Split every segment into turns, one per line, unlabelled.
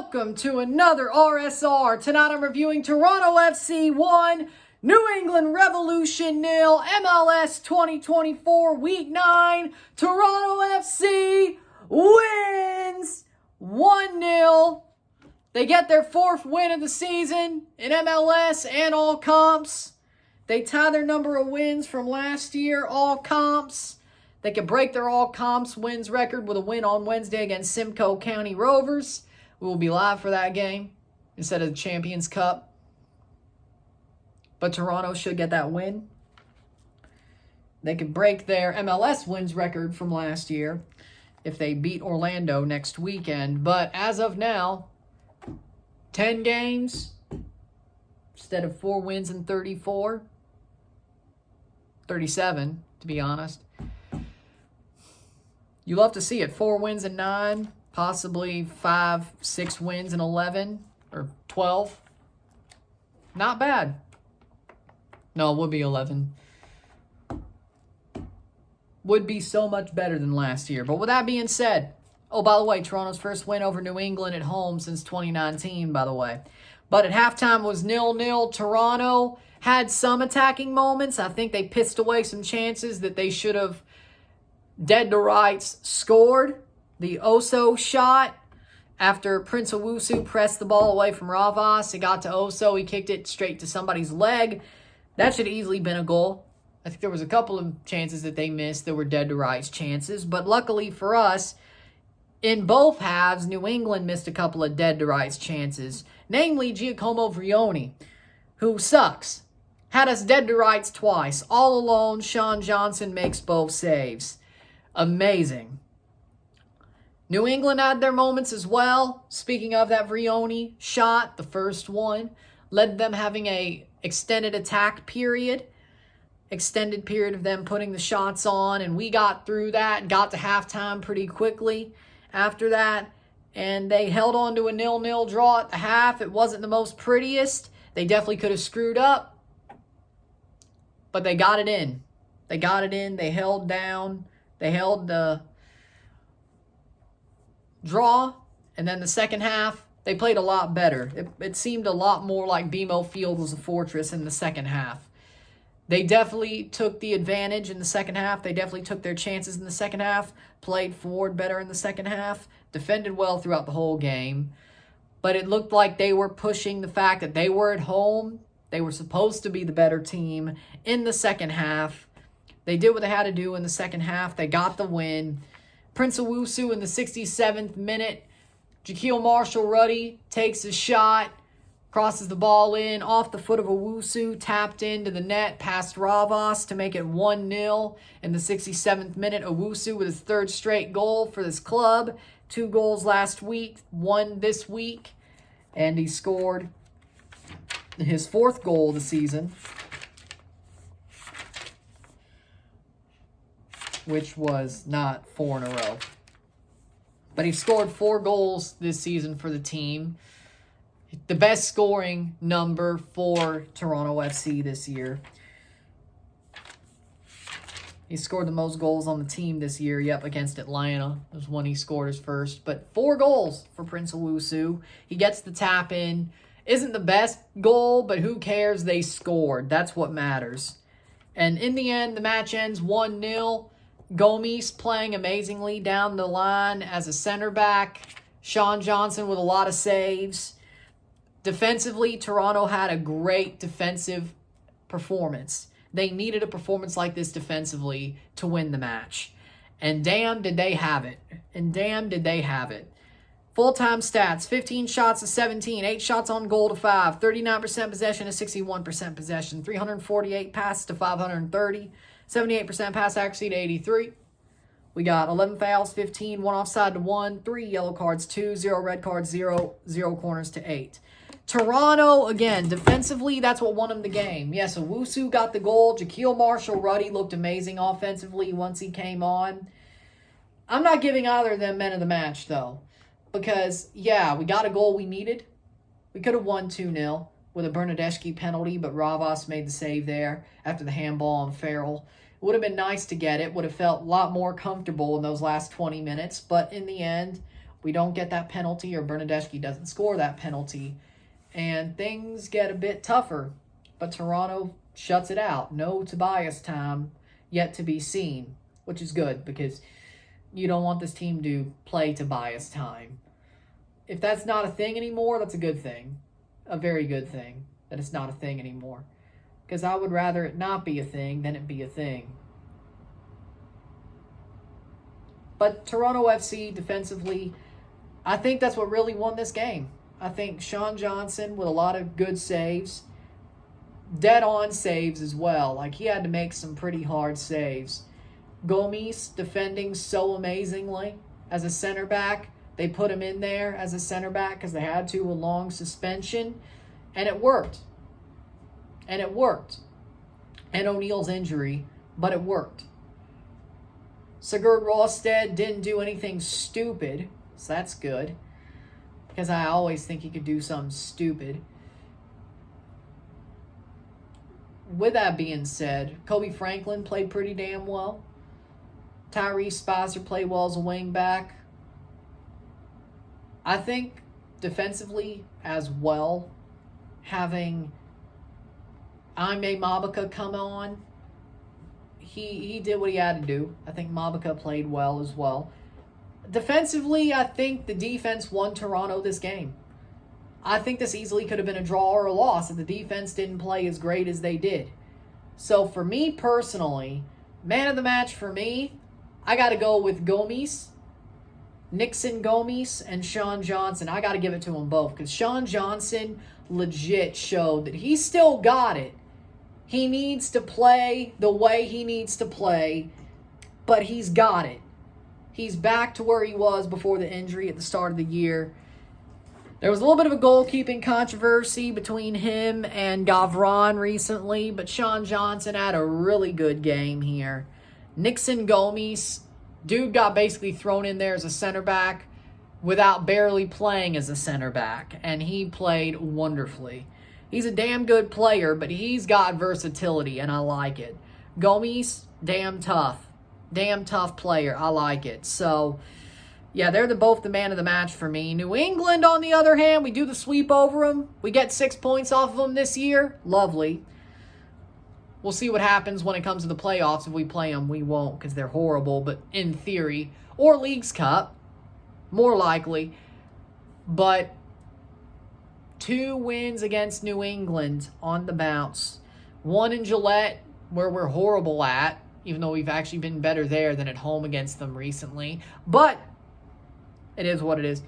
welcome to another RSR. Tonight I'm reviewing Toronto FC 1, New England Revolution 0, MLS 2024 Week 9. Toronto FC wins 1-0. They get their fourth win of the season in MLS and all comps. They tie their number of wins from last year, all comps. They could break their all comps wins record with a win on Wednesday against Simcoe County Rovers. We will be live for that game instead of the Champions Cup. But Toronto should get that win. They could break their MLS wins record from last year if they beat Orlando next weekend. But as of now, 10 games instead of 4 wins and 37, to be honest. You love to see it. 4 wins and 9, possibly 5, 6 wins and 11 or 12. Not bad. No, it would be 11. Would be so much better than last year. But with that being said, oh, by the way, Toronto's first win over New England at home since 2019, by the way. But at halftime was 0-0. Toronto had some attacking moments. I think they pissed away some chances that they should have dead to rights scored. The Oso shot after Prince Owusu pressed the ball away from Ravas. It got to Oso. He kicked it straight to somebody's leg. That should have easily been a goal. I think there was a couple of chances that they missed that were dead to rights chances. But luckily for us, in both halves, New England missed a couple of dead to rights chances. Namely, Giacomo Vrioni, who sucks. Had us dead to rights twice. All alone, Sean Johnson makes both saves. Amazing. New England had their moments as well. Speaking of that Vrioni shot, the first one, led them having a extended attack period. Extended period of them putting the shots on, and we got through that and got to halftime pretty quickly after that. And they held on to a 0-0 draw at the half. It wasn't the most prettiest. They definitely could have screwed up, but they got it in. They got it in. They held down. They held the draw, and then the second half, they played a lot better. It seemed a lot more like BMO Field was a fortress in the second half. They definitely took the advantage in the second half. They definitely took their chances in the second half, played forward better in the second half, defended well throughout the whole game. But it looked like they were pushing the fact that they were at home. They were supposed to be the better team in the second half. They did what they had to do in the second half. They got the win. Prince Owusu in the 67th minute. Jaquil Marshall-Ruddy takes a shot, crosses the ball in off the foot of Owusu, tapped into the net past Ravas to make it 1-0 in the 67th minute. Owusu with his third straight goal for this club. 2 goals last week, 1 this week. And he scored his 4th goal of the season, which was not 4 in a row. But he scored 4 goals this season for the team. The best scoring number for Toronto FC this year. He scored the most goals on the team this year, against Atlanta. It was when he scored his first. But 4 goals for Prince Owusu. He gets the tap in. Isn't the best goal, but who cares? They scored. That's what matters. And in the end, the match ends 1-0. Gomes playing amazingly down the line as a center back. Sean Johnson with a lot of saves. Defensively, Toronto had a great defensive performance. They needed a performance like this defensively to win the match. And damn, did they have it. And damn, did they have it. Full-time stats, 15 shots to 17, 8 shots on goal to 5, 39% possession to 61% possession, 348 passes to 530, 78% pass accuracy to 83. We got 11 fouls, 15, 1 offside to 1, 3 yellow cards, 2, 0 red cards, 0 corners to 8. Toronto, again, defensively, that's what won them the game. Yes, Owusu got the goal. Jaquil Marshall-Ruddy looked amazing offensively once he came on. I'm not giving either of them men of the match, though. Because, yeah, we got a goal we needed. We could have won 2-0 with a Bernadeschi penalty, but Ravas made the save there after the handball on Farrell. It would have been nice to get it. Would have felt a lot more comfortable in those last 20 minutes. But in the end, We don't get that penalty, or Bernadeschi doesn't score that penalty, and things get a bit tougher. But Toronto shuts it out. No Tobias time yet to be seen, which is good because you don't want this team to play Tobias time. If that's not a thing anymore, that's a good thing. A very good thing that it's not a thing anymore. Because I would rather it not be a thing than it be a thing. But Toronto FC defensively, I think that's what really won this game. I think Sean Johnson with a lot of good saves, dead-on saves as well. Like, he had to make some pretty hard saves. Gomes defending so amazingly as a center back. They put him in there as a center back because they had to, a long suspension. And it worked. And O'Neill's injury, but it worked. Sigurd Råsted didn't do anything stupid, so that's good. Because I always think he could do something stupid. With that being said, Kobe Franklin played pretty damn well. Tyrese Spicer played well as a wing back. I think defensively as well, having Aime Mabika come on, he did what he had to do. I think Mabika played well as well. Defensively, I think the defense won Toronto this game. I think this easily could have been a draw or a loss if the defense didn't play as great as they did. So for me personally, man of the match for me, I got to go with Gomes. Nixon Gomes and Sean Johnson. I got to give it to them both because Sean Johnson legit showed that he still got it. He needs to play the way he needs to play, but he's got it. He's back to where he was before the injury at the start of the year. There was a little bit of a goalkeeping controversy between him and Gavron recently, but Sean Johnson had a really good game here. Nixon Gomes, dude got basically thrown in there as a center back without barely playing as a center back, and he played wonderfully. He's a damn good player, but he's got versatility, and I like it. Gomes, damn tough. Damn tough player. I like it. So, yeah, they're both the man of the match for me. New England, on the other hand, we do the sweep over them. We get 6 points off of them this year. Lovely. We'll see what happens when it comes to the playoffs. If we play them, we won't because they're horrible, but in theory. Or Leagues Cup, more likely. But 2 wins against New England on the bounce. 1 in Gillette, where we're horrible at, even though we've actually been better there than at home against them recently. But it is what it is.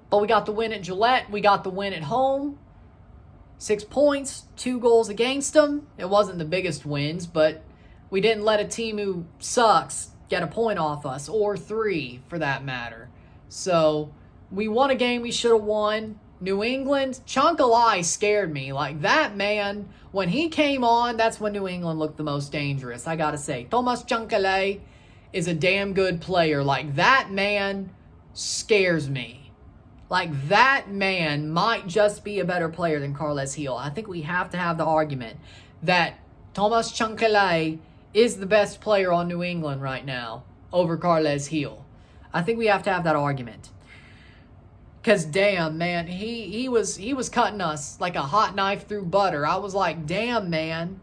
But we got the win at Gillette. We got the win at home. 6 points, 2 goals against them. It wasn't the biggest wins, but we didn't let a team who sucks get a point off us, or 3 for that matter. So we won a game we should have won. New England, Chunkalai scared me. Like, that man, when he came on, that's when New England looked the most dangerous. I gotta say, Thomas Chunkalai is a damn good player. Like, that man scares me. Like, that man might just be a better player than Carles Gil. I think we have to have the argument that Thomas Chunkalai is the best player on New England right now over Carles Gil. I think we have to have that argument. Because, damn, man, he was cutting us like a hot knife through butter. I was like, damn, man,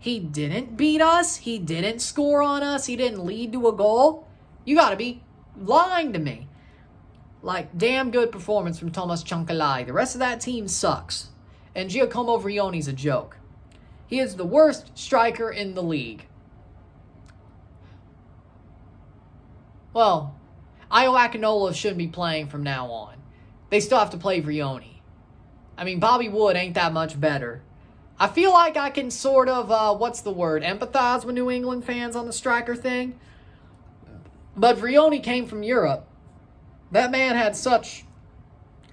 he didn't beat us. He didn't score on us. He didn't lead to a goal. You got to be lying to me. Like, damn good performance from Thomas Chunkalai. The rest of that team sucks. And Giacomo Vrioni's a joke. He is the worst striker in the league. Well, Io Akinola shouldn't be playing from now on. They still have to play Vrioni. I mean, Bobby Wood ain't that much better. I feel like I can sort of, empathize with New England fans on the striker thing. But Vrioni came from Europe. That man had such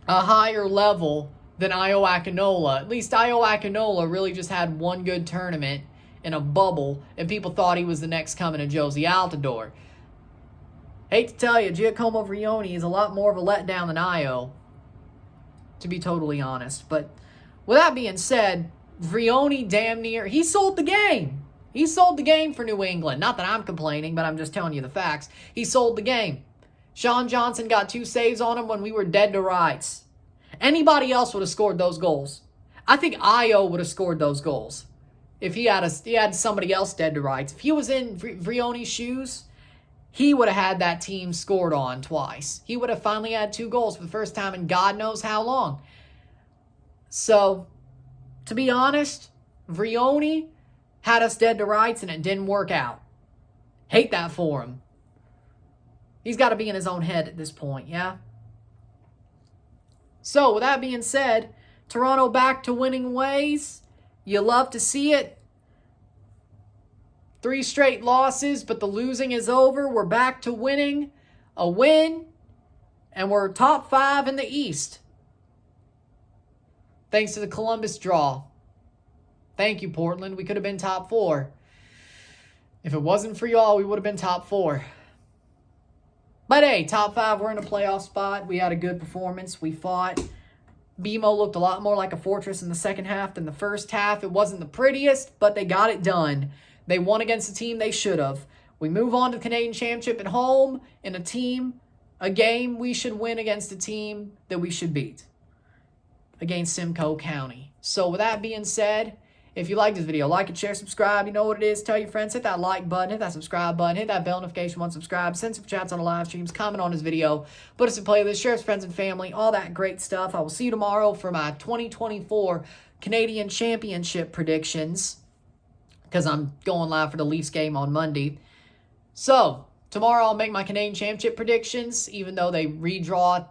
a higher level than Io Akinola. At least Io Akinola really just had one good tournament in a bubble, and people thought he was the next coming of Josie Altidore. Hate to tell you, Giacomo Vrioni is a lot more of a letdown than Io, to be totally honest. But with that being said, Vrioni damn near, he sold the game. He sold the game for New England. Not that I'm complaining, but I'm just telling you the facts. He sold the game. Sean Johnson got 2 saves on him when we were dead to rights. Anybody else would have scored those goals. I think Io would have scored those goals if he had somebody else dead to rights. If he was in Vrione's shoes, he would have had that team scored on twice. He would have finally had 2 goals for the first time in God knows how long. So, to be honest, Vrione had us dead to rights and it didn't work out. Hate that for him. He's got to be in his own head at this point, yeah? So, with that being said, Toronto back to winning ways. You love to see it. 3 straight losses, but the losing is over. We're back to winning. A win, and we're top 5 in the East. Thanks to the Columbus draw. Thank you, Portland. We could have been top 4. If it wasn't for y'all, we would have been top 4. But hey, top 5, we're in a playoff spot. We had a good performance. We fought. BMO looked a lot more like a fortress in the second half than the first half. It wasn't the prettiest, but they got it done. They won against the team they should have. We move on to the Canadian Championship at home in a game we should win against a team that we should beat against Simcoe County. So with that being said, if you like this video, like and share, subscribe. You know what it is. Tell your friends. Hit that like button. Hit that subscribe button. Hit that bell notification once subscribed. Send some chats on the live streams. Comment on this video. Put us in playlist. Share with friends and family. All that great stuff. I will see you tomorrow for my 2024 Canadian Championship predictions, because I'm going live for the Leafs game on Monday. So, tomorrow I'll make my Canadian Championship predictions, even though they redraw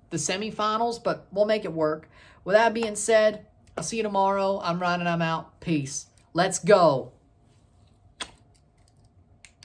the semifinals, but we'll make it work. With that being said, I'll see you tomorrow. I'm Ryan and I'm out. Peace. Let's go.